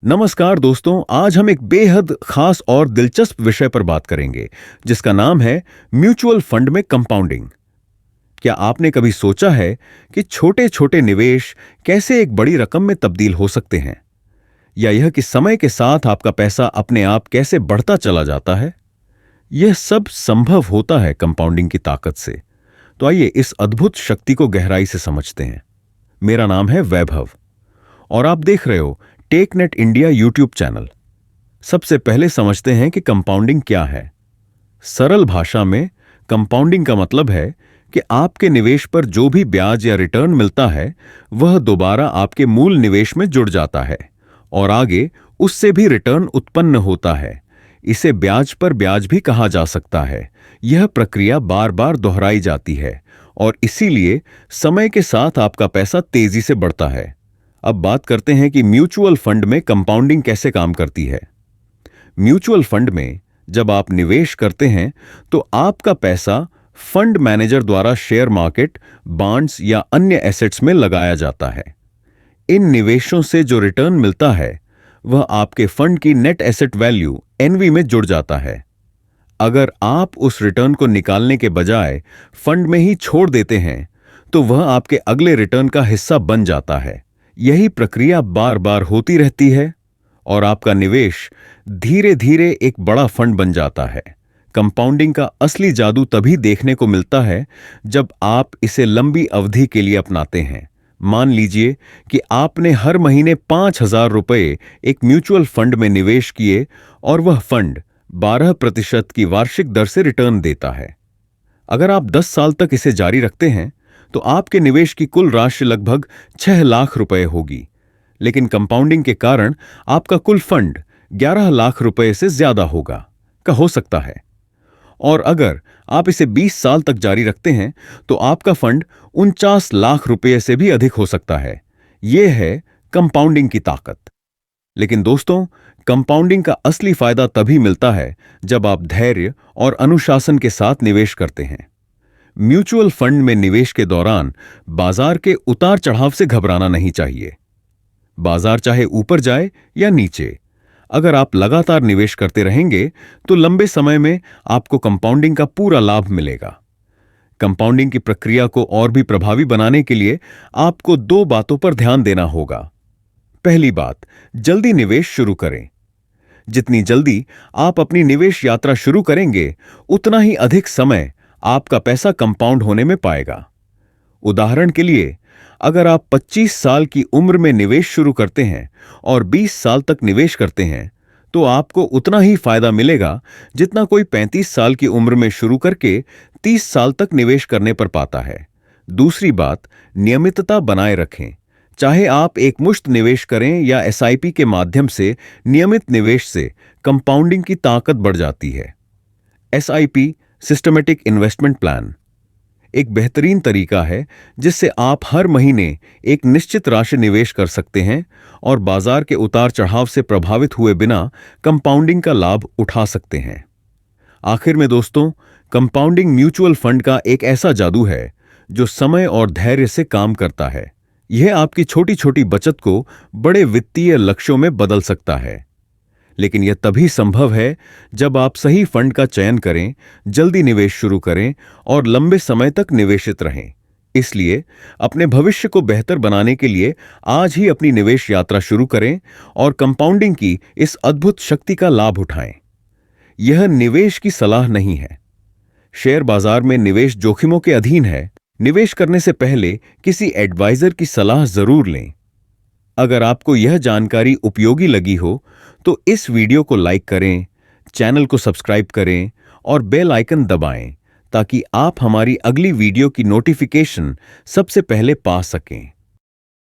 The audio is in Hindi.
नमस्कार दोस्तों, आज हम एक बेहद खास और दिलचस्प विषय पर बात करेंगे जिसका नाम है म्यूचुअल फंड में कंपाउंडिंग। क्या आपने कभी सोचा है कि छोटे-छोटे निवेश कैसे एक बड़ी रकम में तब्दील हो सकते हैं? या यह कि समय के साथ आपका पैसा अपने आप कैसे बढ़ता चला जाता है? यह सब संभव होता है कंपाउंडिंग की ताकत से। तो आइए इस अद्भुत शक्ति को गहराई से समझते हैं। मेरा नाम है वैभव और आप देख रहे हो टेकनेट इंडिया यूट्यूब चैनल। सबसे पहले समझते हैं कि कंपाउंडिंग क्या है। सरल भाषा में कंपाउंडिंग का मतलब है कि आपके निवेश पर जो भी ब्याज या रिटर्न मिलता है वह दोबारा आपके मूल निवेश में जुड़ जाता है और आगे उससे भी रिटर्न उत्पन्न होता है। इसे ब्याज पर ब्याज भी कहा जा सकता है। यह प्रक्रिया बार बार दोहराई जाती है और इसीलिए समय के साथ आपका पैसा तेजी से बढ़ता है। अब बात करते हैं कि म्यूचुअल फंड में कंपाउंडिंग कैसे काम करती है। म्यूचुअल फंड में जब आप निवेश करते हैं तो आपका पैसा फंड मैनेजर द्वारा शेयर मार्केट, बॉन्ड्स या अन्य एसेट्स में लगाया जाता है। इन निवेशों से जो रिटर्न मिलता है वह आपके फंड की नेट एसेट वैल्यू एनवी में जुड़ जाता है। अगर आप उस रिटर्न को निकालने के बजाय फंड में ही छोड़ देते हैं तो वह आपके अगले रिटर्न का हिस्सा बन जाता है। यही प्रक्रिया बार बार होती रहती है और आपका निवेश धीरे धीरे एक बड़ा फंड बन जाता है। कंपाउंडिंग का असली जादू तभी देखने को मिलता है जब आप इसे लंबी अवधि के लिए अपनाते हैं। मान लीजिए कि आपने हर महीने 5,000 रुपये एक म्यूचुअल फंड में निवेश किए और वह फंड 12% की वार्षिक दर से रिटर्न देता है। अगर आप 10 साल तक इसे जारी रखते हैं तो आपके निवेश की कुल राशि लगभग 6 लाख रुपए होगी। लेकिन कंपाउंडिंग के कारण आपका कुल फंड 11 लाख रुपए से ज्यादा हो सकता है। और अगर आप इसे 20 साल तक जारी रखते हैं तो आपका फंड 49 लाख रुपए से भी अधिक हो सकता है। यह है कंपाउंडिंग की ताकत। लेकिन दोस्तों, कंपाउंडिंग का असली फायदा तभी मिलता है जब आप धैर्य और अनुशासन के साथ निवेश करते हैं। म्यूचुअल फंड में निवेश के दौरान बाजार के उतार चढ़ाव से घबराना नहीं चाहिए। बाजार चाहे ऊपर जाए या नीचे, अगर आप लगातार निवेश करते रहेंगे तो लंबे समय में आपको कंपाउंडिंग का पूरा लाभ मिलेगा। कंपाउंडिंग की प्रक्रिया को और भी प्रभावी बनाने के लिए आपको 2 बातों पर ध्यान देना होगा। पहली बात, जल्दी निवेश शुरू करें। जितनी जल्दी आप अपनी निवेश यात्रा शुरू करेंगे उतना ही अधिक समय आपका पैसा कंपाउंड होने में पाएगा। उदाहरण के लिए, अगर आप 25 साल की उम्र में निवेश शुरू करते हैं और 20 साल तक निवेश करते हैं तो आपको उतना ही फायदा मिलेगा जितना कोई 35 साल की उम्र में शुरू करके 30 साल तक निवेश करने पर पाता है। दूसरी बात, नियमितता बनाए रखें। चाहे आप एकमुश्त निवेश करें या एसआईपी के माध्यम से, नियमित निवेश से कंपाउंडिंग की ताकत बढ़ जाती है। एसआईपी, सिस्टमेटिक इन्वेस्टमेंट प्लान, एक बेहतरीन तरीका है जिससे आप हर महीने एक निश्चित राशि निवेश कर सकते हैं और बाजार के उतार चढ़ाव से प्रभावित हुए बिना कंपाउंडिंग का लाभ उठा सकते हैं। आखिर में दोस्तों, कंपाउंडिंग म्यूचुअल फंड का एक ऐसा जादू है जो समय और धैर्य से काम करता है। यह आपकी छोटी छोटी बचत को बड़े वित्तीय लक्ष्यों में बदल सकता है। लेकिन यह तभी संभव है जब आप सही फंड का चयन करें, जल्दी निवेश शुरू करें और लंबे समय तक निवेशित रहें। इसलिए अपने भविष्य को बेहतर बनाने के लिए आज ही अपनी निवेश यात्रा शुरू करें और कंपाउंडिंग की इस अद्भुत शक्ति का लाभ उठाएं। यह निवेश की सलाह नहीं है। शेयर बाजार में निवेश जोखिमों के अधीन है। निवेश करने से पहले किसी एडवाइजर की सलाह जरूर लें। अगर आपको यह जानकारी उपयोगी लगी हो तो इस वीडियो को लाइक करें, चैनल को सब्सक्राइब करें और बेल आइकन दबाएं ताकि आप हमारी अगली वीडियो की नोटिफिकेशन सबसे पहले पा सकें।